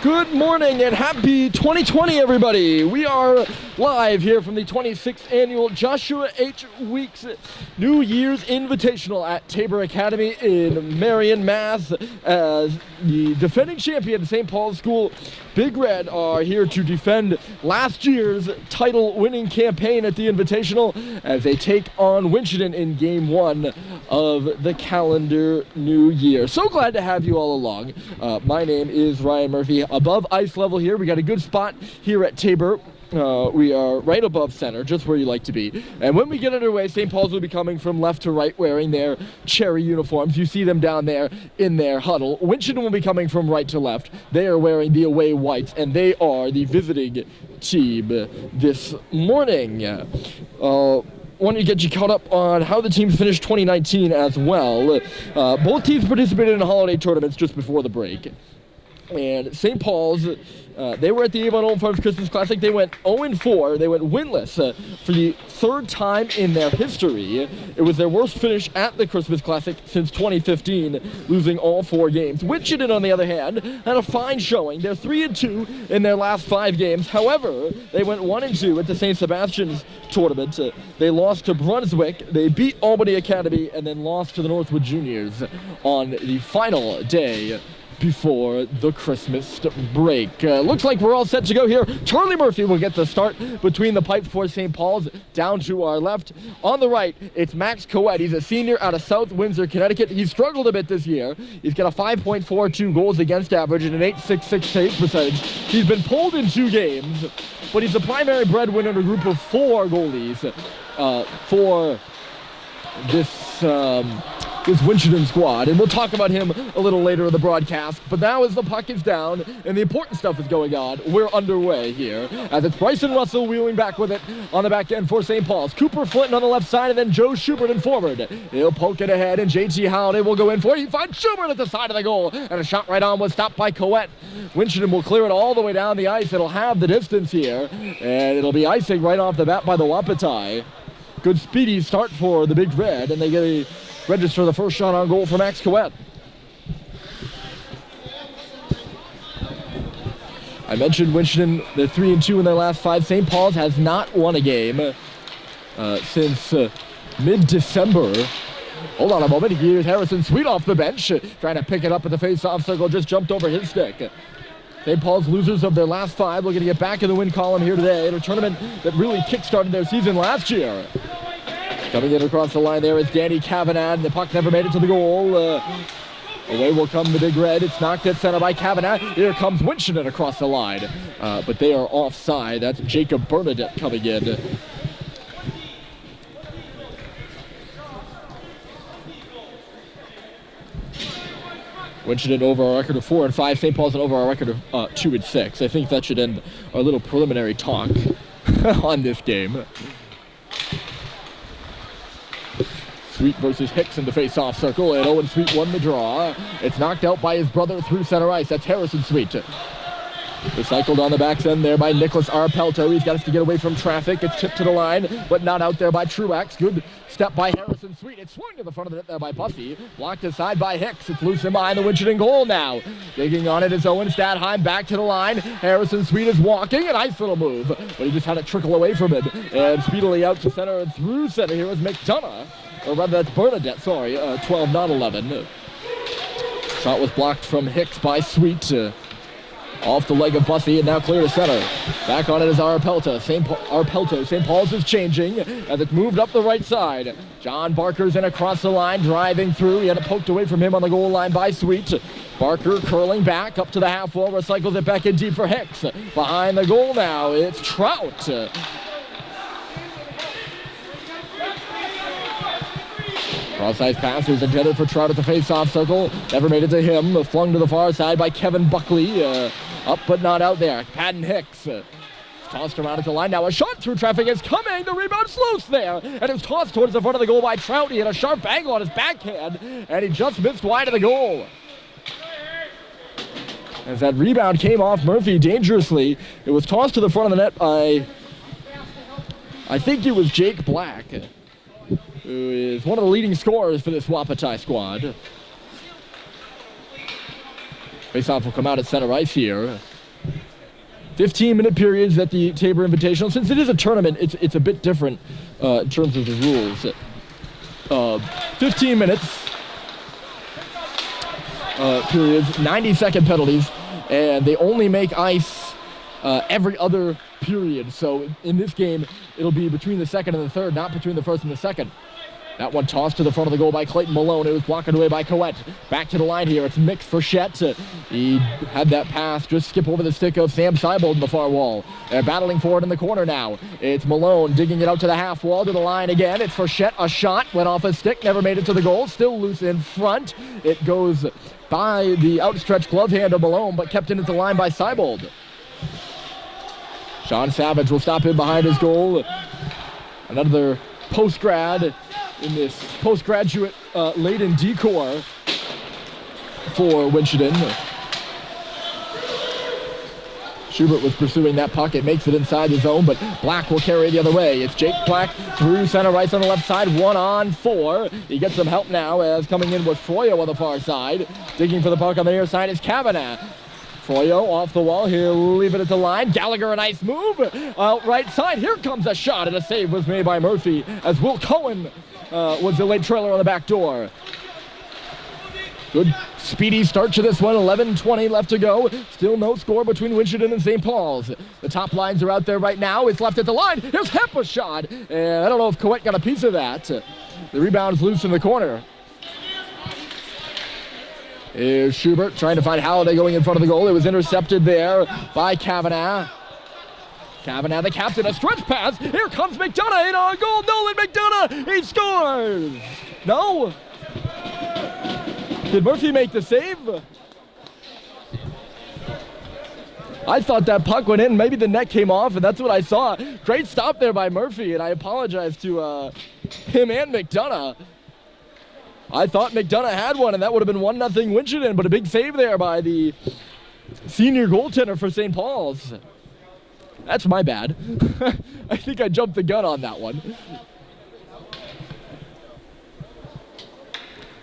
Good morning and happy 2020, everybody. We are live here from the 26th annual Joshua H. Weeks New Year's Invitational at Tabor Academy in Marion, Mass. As the defending champion, St. Paul's School Big Red, are here to defend last year's title-winning campaign at the Invitational as they take on Winchendon in Game 1 of the calendar new year. So glad to have you all along. My name is Ryan Murphy. Above ice level here, we got a good spot here at Tabor. We are right above center, just where you like to be. And when we get underway, St. Paul's will be coming from left to right wearing their cherry uniforms. You see them down there in their huddle. Winchendon will be coming from right to left. They are wearing the away whites, and they are the visiting team this morning. Want to get you caught up on how the teams finished 2019 as well. Both teams participated in holiday tournaments just before the break. And St. Paul's, they were at the Avon Old Farms Christmas Classic. They went 0-4. They went winless for the third time in their history. It was their worst finish at the Christmas Classic since 2015, losing all 4 games. Winchendon, on the other hand, had a fine showing. They're 3-2 in their last 5 games. However, they went 1-2 at the St. Sebastian's tournament. They lost to Brunswick. They beat Albany Academy and then lost to the Northwood Juniors on the final day before the Christmas break. Looks like we're all set to go here. Charlie Murphy will get the start between the pipes for St. Paul's. Down to our left. On the right, it's Max Coet. He's a senior out of South Windsor, Connecticut. He's struggled a bit this year. He's got a 5.42 goals against average and an .866 save percentage. He's been pulled in 2 games, but he's the primary breadwinner in a group of 4 goalies for this Winchendon squad, and we'll talk about him a little later in the broadcast. But now as the puck is down and the important stuff is going on, we're underway here as it's Bryson Russell wheeling back with it on the back end for St. Paul's. Cooper Flinton on the left side, and then Joe Schubert in forward. He'll poke it ahead, and JT Halliday will go in for it. He finds Schubert at the side of the goal, and a shot right on was stopped by Coet. Winchendon will clear it all the way down the ice. It'll have the distance here, and it'll be icing right off the bat by the Wapiti. Good speedy start for the Big Red, and they get a register the first shot on goal for Max Coet. I mentioned Winchendon, they're 3-2 in their last 5. St. Paul's has not won a game since mid-December. Hold on a moment, here's Harrison Sweet off the bench, trying to pick it up at the face-off circle, just jumped over his stick. St. Paul's losers of their last 5, looking to get back in the win column here today in a tournament that really kick-started their season last year. Coming in across the line there is Danny Kavanagh, and the puck never made it to the goal. Away will come the Big Red. It's knocked at center by Kavanagh. Here comes Winchendon across the line, but they are offside. That's Jacob Bernadette coming in. Winchendon over our record of 4-5. St. Paul's over our record of 2-6. I think that should end our little preliminary talk on this game. Sweet versus Hicks in the face-off circle, and Owen Sweet won the draw. It's knocked out by his brother through center ice. That's Harrison Sweet. Recycled on the back end there by Nicholas Arpelto. He's got us to get away from traffic. It's tipped to the line, but not out there by Truax. Good step by Harrison Sweet. It's swung to the front of the net there by Bussey. Blocked aside by Hicks. It's loose in behind the Winchendon goal now. Digging on it is Owen Stadheim. Back to the line. Harrison Sweet is walking. A nice little move, but he just had it trickle away from him. And speedily out to center and through center here is McDonough. Or rather, that's Bernadette, sorry. 12, not 11. Shot was blocked from Hicks by Sweet. Off the leg of Bussey, and now clear to center. Back on it is Arpelto. St. Paul's is changing as it's moved up the right side. John Barker's in across the line, driving through. He had it poked away from him on the goal line by Sweet. Barker curling back up to the half wall, recycles it back in deep for Hicks. Behind the goal now, it's Trout. Cross-ice pass was intended for Trout at the face-off circle. Never made it to him. Flung to the far side by Kevin Buckley. Up but not out there. Patton Hicks. Tossed around at the line. Now a shot through traffic is coming. The rebound slopes there. And it's tossed towards the front of the goal by Trout. He had a sharp angle on his backhand. And he just missed wide of the goal. As that rebound came off Murphy dangerously. It was tossed to the front of the net by, I think it was Jake Black, who is one of the leading scorers for this Wapiti squad. Face-off will come out at center ice here. 15-minute periods at the Tabor Invitational. Since it is a tournament, it's a bit different in terms of the rules. 15 minutes periods, 90-second penalties, and they only make ice every other period. So in this game, it'll be between the second and the third, not between the first and the second. That one tossed to the front of the goal by Clayton Malone. It was blocked away by Coette. Back to the line here. It's Mick Frechette. He had that pass just skip over the stick of Sam Seibold in the far wall. They're battling for it in the corner now. It's Malone digging it out to the half wall, to the line again. It's Frechette. A shot went off a stick, never made it to the goal. Still loose in front. It goes by the outstretched glove hand of Malone, but kept in at the line by Seibold. Sean Savage will stop in behind his goal. Another post-grad in this postgraduate laden decor for Winchendon. Schubert was pursuing that puck. It makes it inside the zone, but Black will carry the other way. It's Jake Black through center ice on the left side, 1-on-4. He gets some help now as coming in was Froyo on the far side. Digging for the puck on the near side is Kavanagh. Froyo off the wall. He'll leave it at the line. Gallagher, a nice move. Out right side. Here comes a shot, and a save was made by Murphy as Will Cohen was the late trailer on the back door. Good speedy start to this one. 11:20 left to go. Still no score between Winchendon and St. Paul's. The top lines are out there right now. It's left at the line. Here's Heppa's shot. And I don't know if Coette got a piece of that. The rebound's loose in the corner. Here's Schubert trying to find Halliday going in front of the goal. It was intercepted there by Kavanagh. Kavanagh, the captain, a stretch pass. Here comes McDonough in on goal. Nolan McDonough, he scores. No? Did Murphy make the save? I thought that puck went in. Maybe the net came off, and that's what I saw. Great stop there by Murphy, and I apologize to him and McDonough. I thought McDonough had one, and that would have been 1-0 Winchendon, but a big save there by the senior goaltender for St. Paul's. That's my bad. I think I jumped the gun on that one.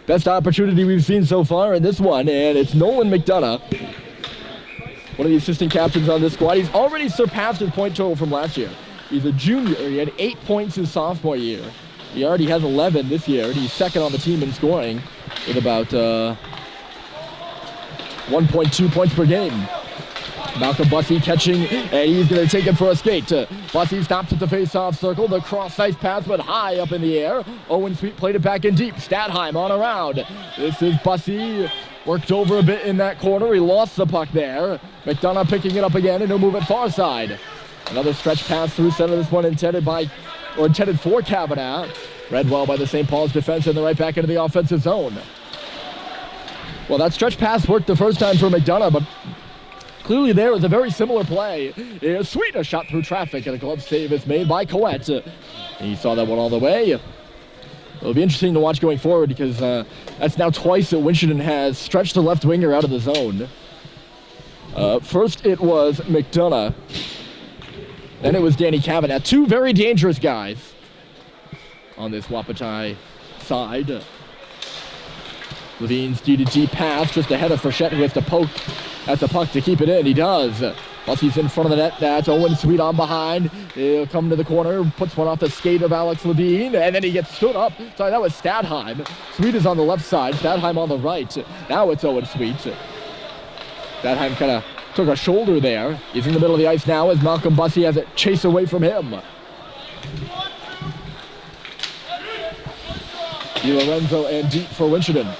Best opportunity we've seen so far in this one, and it's Nolan McDonough, one of the assistant captains on this squad. He's already surpassed his point total from last year. He's a junior. He had 8 points his sophomore year. He already has 11 this year, and he's second on the team in scoring with about 1.2 points per game. Malcolm Bussey catching, and he's going to take it for a skate. Bussey stops at the face-off circle. The cross-ice pass went high up in the air. Owen Sweet played it back in deep. Stadheim on around. This is Bussey. Worked over a bit in that corner. He lost the puck there. McDonough picking it up again, and he'll move it far side. Another stretch pass through center. This one intended for Kavanagh. Read well by the St. Paul's defense, and they're right back into the offensive zone. Well, that stretch pass worked the first time for McDonough, but clearly there was a very similar play. Here's Sweet, a shot through traffic, and a glove save is made by Coette. He saw that one all the way. It'll be interesting to watch going forward because that's now twice that Winchendon has stretched the left winger out of the zone. First it was McDonough. Then it was Danny Kavanagh. Two very dangerous guys on this Wapiti side. Levine's D-to-G pass just ahead of Frechette, who has to poke at the puck to keep it in. He does. Bussey's in front of the net. That's Owen Sweet on behind. He'll come to the corner, puts one off the skate of Alex Levine, and then he gets stood up. Sorry, that was Stadheim. Sweet is on the left side, Stadheim on the right. Now it's Owen Sweet. Stadheim kind of took a shoulder there. He's in the middle of the ice now as Malcolm Bussey has it chase away from him. Di Lorenzo and deep for Winchendon.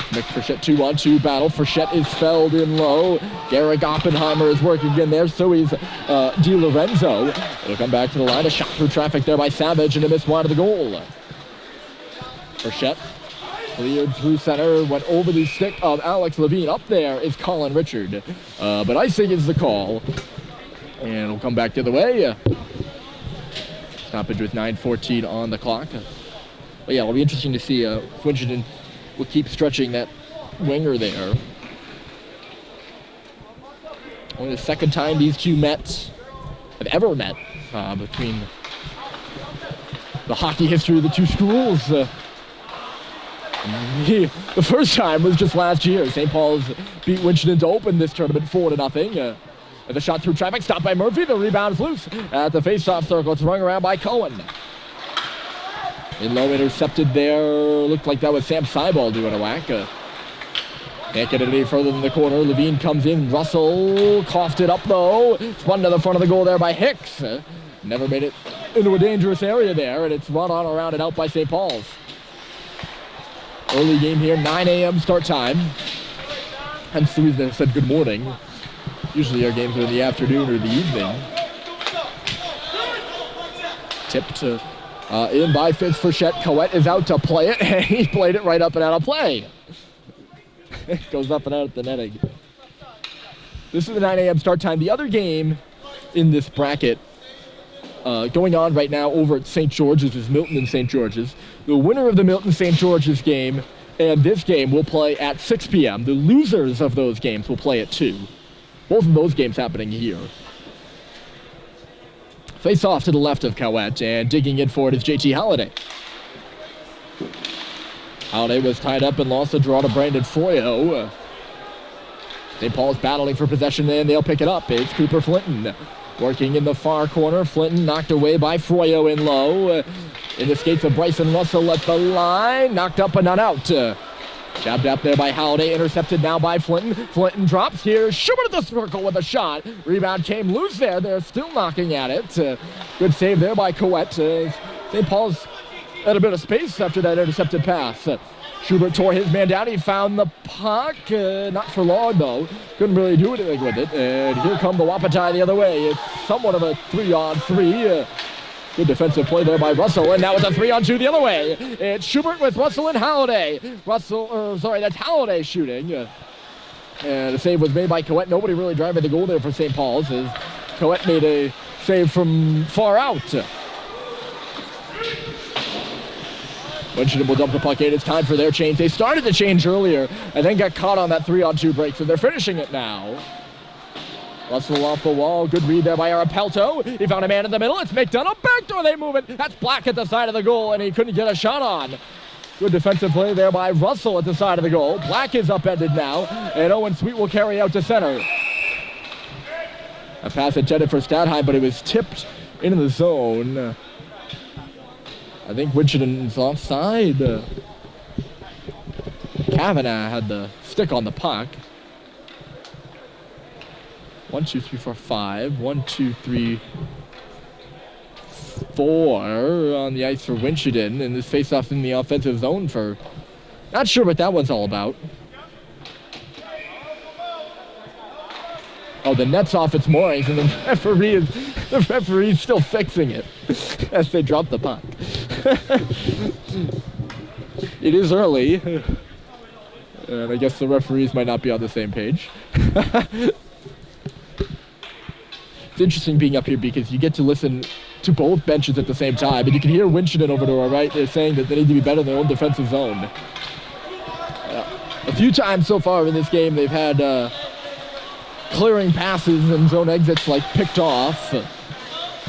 Mick Frechette 2-on-2 battle. Frechette is felled in low. Garrick Oppenheimer is working again there, so he's Di Lorenzo. It'll come back to the line. A shot through traffic there by Savage, and a miss wide of the goal. Frechette cleared through center, went over the stick of Alex Levine. Up there is Colin Richard. But icing is the call. And it'll come back the other way. Stoppage with 9:14 on the clock. But yeah, it'll be interesting to see if Winchendon will keep stretching that winger there. Only the second time these two have ever met between the hockey history of the two schools. The first time was just last year. St. Paul's beat Winchendon to open this tournament 4-0. The shot through traffic, stopped by Murphy. The rebound is loose at the face-off circle. It's rung around by Cohen. In low, intercepted there. Looked like that was Sam Seibald doing a whack. Can't get it any further than the corner. Levine comes in. Russell coughed it up, though. Spun to the front of the goal there by Hicks. Never made it into a dangerous area there, and it's run on around and out by St. Paul's. Early game here, 9 a.m. start time. Hence the reason I said good morning. Usually our games are in the afternoon or the evening. Tipped in by Fitz Frechette. Coet is out to play it, and he played it right up and out of play. It goes up and out at the netting. This is the 9 a.m. start time. The other game in this bracket going on right now over at St. George's is Milton and St. George's. The winner of the Milton-St. George's game and this game will play at 6 p.m. The losers of those games will play at 2. Both of those games happening here. Face off to the left of Coet, and digging in for it is JT Halliday. Halliday was tied up and lost the draw to Brandon Froyo. St. Paul's battling for possession, and they'll pick it up. It's Cooper Flinton working in the far corner. Flinton knocked away by Froyo in low. In the skates of Bryson Russell at the line. Knocked up but not out. Jabbed up there by Halliday. Intercepted now by Flinton. Flinton drops here. Schubert at the circle with a shot. Rebound came loose there. They're still knocking at it. Good save there by Coet. St. Paul's had a bit of space after that intercepted pass. Schubert tore his man down. He found the puck. Not for long, though. Couldn't really do anything with it. And here come the Wapiti the other way. It's somewhat of a 3-on-3. Good defensive play there by Russell. And now it's a 3-on-2 the other way. It's Schubert with Russell and Halliday. That's Halliday shooting. And a save was made by Coet. Nobody really driving the goal there for St. Paul's, as Coet made a save from far out. Winchendon will dump the puck in. It's time for their change. They started the change earlier and then got caught on that 3-on-2 break, so they're finishing it now. Russell off the wall. Good read there by Arapelto. He found a man in the middle. It's McDonough. Backdoor, they move it. That's Black at the side of the goal, and he couldn't get a shot on. Good defensive play there by Russell at the side of the goal. Black is upended now, and Owen Sweet will carry out to center. A pass intended for Stadheim, but it was tipped into the zone. I think Winchendon's offside. Kavanagh had the stick on the puck. 1, 2, 3, 4, 5. 1, 2, 3, 4 on the ice for Winchendon, and this face-off in the offensive zone for... Not sure what that one's all about. Oh, the net's off its moorings, and the referee's still fixing it as they drop the puck. It is early, and I guess the referees might not be on the same page. It's interesting being up here because you get to listen to both benches at the same time, and you can hear Winchendon over to our right. They're saying that they need to be better in their own defensive zone. A few times so far in this game, they've had clearing passes and zone exits like picked off.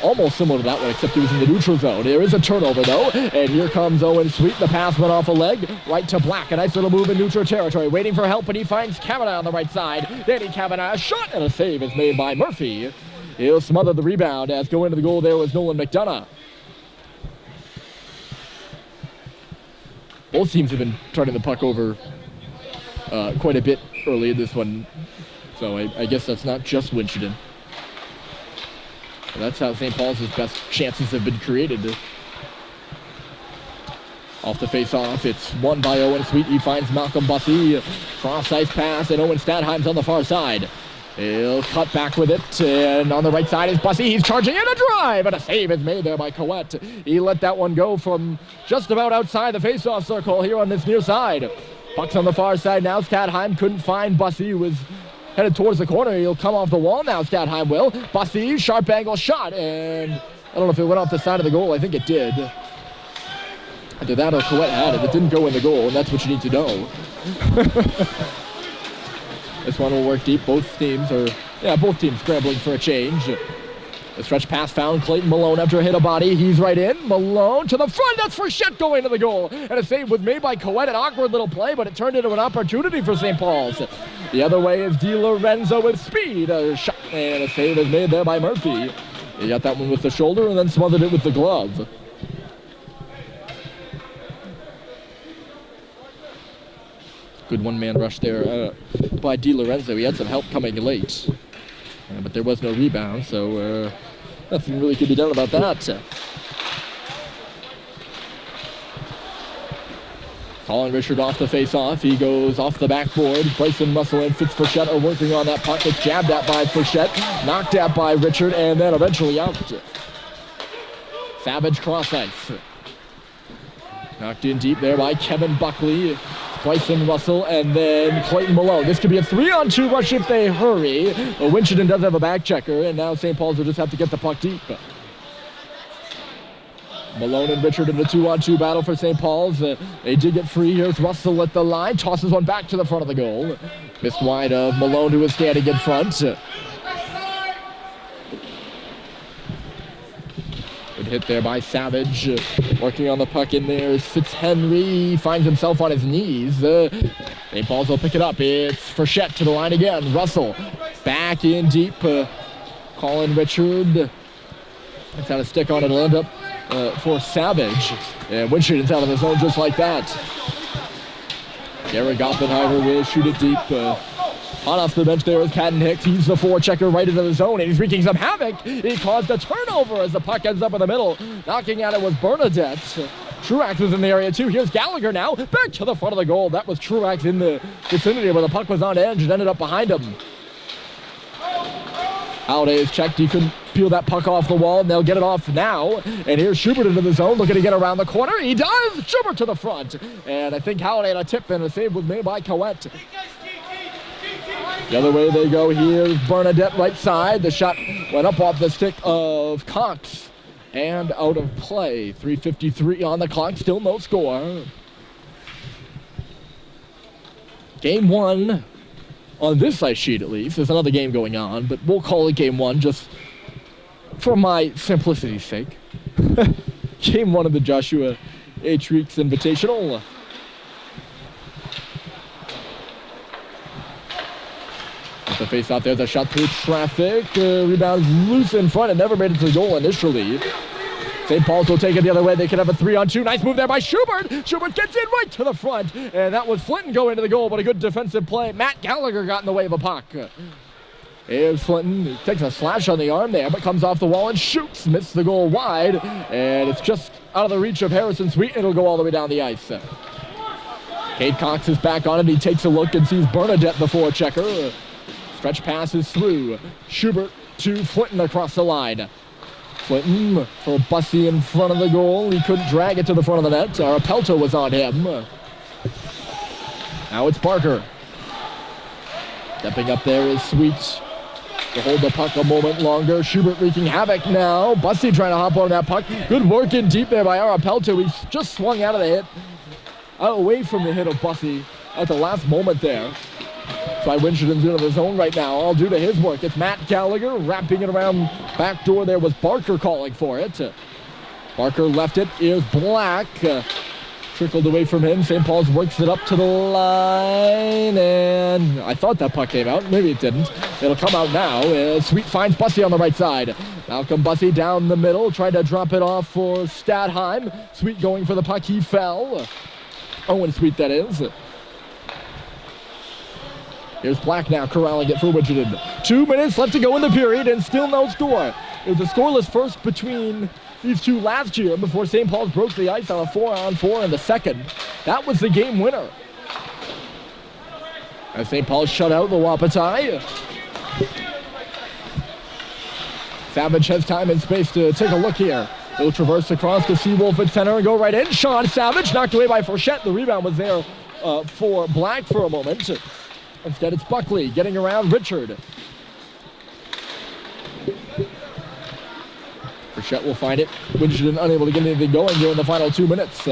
Almost similar to that one, except it was in the neutral zone. There is a turnover, though, and here comes Owen Sweet. The pass went off a leg, right to Black. A nice little move in neutral territory, waiting for help, and he finds Kavanagh on the right side. Danny Kavanagh, a shot, and a save is made by Murphy. He'll smother the rebound, as going to the goal there was Nolan McDonough. Both teams have been turning the puck over quite a bit early in this one, so I guess that's not just Winchendon. That's how St. Paul's best chances have been created. Off the face-off, it's won by Owen Sweet. He finds Malcolm Bussey. Cross-ice pass, and Owen Stadheim's on the far side. He'll cut back with it, and on the right side is Bussey. He's charging in a drive, and a save is made there by Coet. He let that one go from just about outside the face-off circle here on this near side. Puck's on the far side now. Stadheim couldn't find Bussey. He was headed towards the corner. He'll come off the wall now, Stadheim will. Bussey, sharp angle shot, and I don't know if it went off the side of the goal. I think it did. Either that or Coet had it. It didn't go in the goal, and that's what you need to know. This one will work deep. Both teams scrambling for a change. The stretch pass found Clayton Malone after a hit a body. He's right in. Malone to the front. That's Frechette going to the goal. And a save was made by Coet. An awkward little play, but it turned into an opportunity for St. Paul's. The other way is Di Lorenzo with speed. A shot and a save is made there by Murphy. He got that one with the shoulder and then smothered it with the glove. Good one-man rush there by Di Lorenzo. He had some help coming late. But there was no rebound, so nothing really could be done about that. Colin Richard off the face-off. He goes off the backboard. Bryson Russell and Fitz Frechette are working on that puck. It's jabbed at by Frechette, knocked at by Richard, and then eventually out. Savage cross ice. Knocked in deep there by Kevin Buckley. Bryson Russell, and then Clayton Malone. This could be a 3-on-2 rush if they hurry. Winchendon does have a back checker, and now St. Paul's will just have to get the puck deep. Malone and Richard in a 2-on-2 battle for St. Paul's. They did get free. Here's Russell at the line. Tosses one back to the front of the goal. Missed wide of Malone, who was standing in front. Good hit there by Savage. Working on the puck in there is Fitzhenry. Finds himself on his knees. St. Paul's will pick it up. It's Frechette to the line again. Russell back in deep. Colin Richard. It's had a stick on it. It'll end up for Savage. And Winchendon's out of the zone just like that. Garrett Oppenheimer will shoot it deep. Hot off the bench there is Patton Hicks. He's the forechecker right into the zone, and he's wreaking some havoc. He caused a turnover as the puck ends up in the middle. Knocking at it was Bernadette. Truax was in the area too. Here's Gallagher now. Back to the front of the goal. That was Truax in the vicinity where the puck was on edge. It ended up behind him. Holiday is checked. He couldn't peel that puck off the wall, and they'll get it off now. And here's Schubert into the zone, looking to get around the corner. He does! Schubert to the front. And I think Holiday had a tip, and a save was made by Coet. The other way they go. Here's Bernadette right side. The shot went up off the stick of Cox and out of play. 3:53 on the clock. Still no score. Game one on this ice sheet, at least. There's another game going on, but we'll call it game one just for my simplicity's sake. Game one of the Joshua H. Reeks Invitational. The face out there, the shot through traffic. Rebound loose in front and never made it to the goal initially. St. Paul's will take it the other way. They could have a 3-on-2. Nice move there by Schubert. Schubert gets in right to the front. And that was Flinton going to the goal, but a good defensive play. Matt Gallagher got in the way of a puck. Here's Flinton. He takes a slash on the arm there, but comes off the wall and shoots. Missed the goal wide. And it's just out of the reach of Harrison Sweet. It'll go all the way down the ice. Cade Cox is back on it. He takes a look and sees Bernadette, the forechecker. Stretch passes through. Schubert to Flinton across the line. Flinton for Bussey in front of the goal. He couldn't drag it to the front of the net. Arapelto was on him. Now it's Parker. Stepping up there is Sweet to hold the puck a moment longer. Schubert wreaking havoc now. Bussey trying to hop on that puck. Good work in deep there by Arapelto. He just swung out of the hit. Away from the hit of Bussey at the last moment there. So Winchendon's into the zone right now, all due to his work. It's Matt Gallagher wrapping it around back door. There was Barker calling for it. Barker left it. Here's Black. Trickled away from him. St. Paul's works it up to the line. And I thought that puck came out. Maybe it didn't. It'll come out now. Sweet finds Bussey on the right side. Malcolm Bussey down the middle. Tried to drop it off for Stadheim. Sweet going for the puck. He fell. Owen Sweet, that is. Here's Black now corralling it for Winchendon. 2 minutes left to go in the period and still no score. It was a scoreless first between these two last year before St. Paul's broke the ice on a 4-on-4 in the second. That was the game winner. As St. Paul shut out the Wapiti. Savage has time and space to take a look here. He'll traverse across to Seawolf at center and go right in. Sean Savage knocked away by Frechette. The rebound was there for Black for a moment. Instead, it's Buckley getting around Richard. Frechette will find it. Winchendon unable to get anything going here in the final 2 minutes.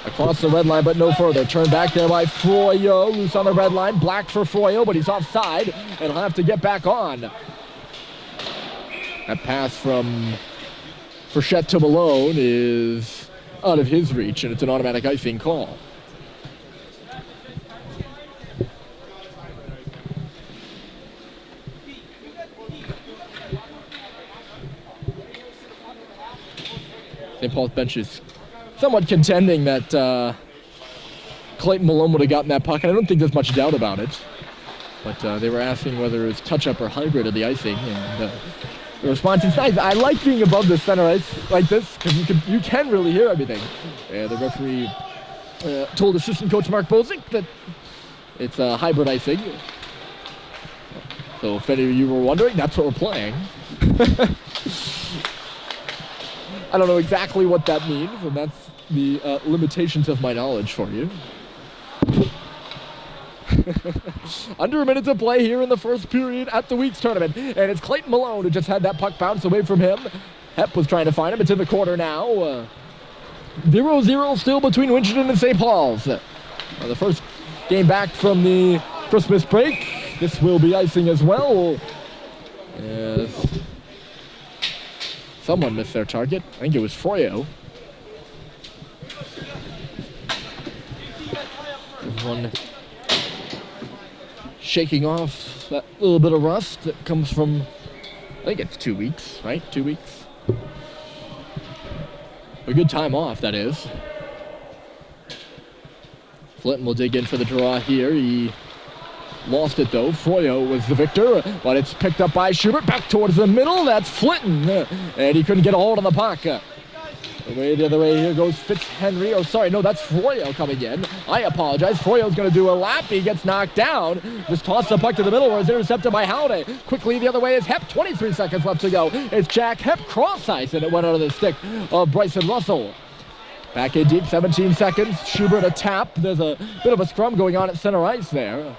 Across the red line, but no further. Turned back there by Froyo. Loose on the red line. Black for Froyo, but he's offside, and he'll have to get back on. That pass from Frechette to Malone is out of his reach, and it's an automatic icing call. St. Paul's bench is somewhat contending that Clayton Malone would have gotten that puck, and I don't think there's much doubt about it. But they were asking whether it's touch-up or hybrid of the icing, and the response is nice. I like being above the center ice like this, because you can really hear everything. And the referee told assistant coach Mark Bozick that it's a hybrid icing. So if any of you were wondering, that's what we're playing. I don't know exactly what that means, and that's the limitations of my knowledge for you. Under a minute to play here in the first period at the week's tournament, and it's Clayton Malone who just had that puck bounce away from him. Hepp was trying to find him. It's in the corner now. 0-0 still between Winchendon and St. Paul's. The first game back from the Christmas break. This will be icing as well. Yes. Someone missed their target. I think it was Froyo. One shaking off that little bit of rust that comes from, I think it's 2 weeks, right? 2 weeks. A good time off, that is. Flinton will dig in for the draw here. He lost it though. Froyo was the victor, but it's picked up by Schubert. Back towards the middle. That's Flinton, and he couldn't get a hold of the puck. The other way here goes Fitzhenry. Oh, sorry, no, that's Froyo coming in. I apologize. Froyo's going to do a lap. He gets knocked down. Just toss the puck to the middle where it's intercepted by Howday. Quickly the other way is Hepp. 23 seconds left to go. It's Jack Hepp cross ice, and it went out of the stick of Bryson Russell. Back in deep, 17 seconds. Schubert a tap. There's a bit of a scrum going on at center ice there.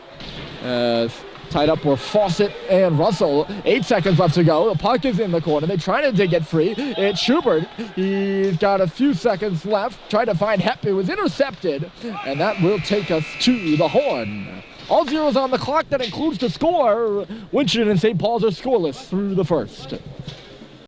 Tied up were Fawcett and Russell. 8 seconds left to go. The puck is in the corner. They're trying to dig it free. It's Schubert. He's got a few seconds left. Trying to find Hepp. It was intercepted. And that will take us to the horn. All zeros on the clock. That includes the score. Winchendon and St. Paul's are scoreless through the first.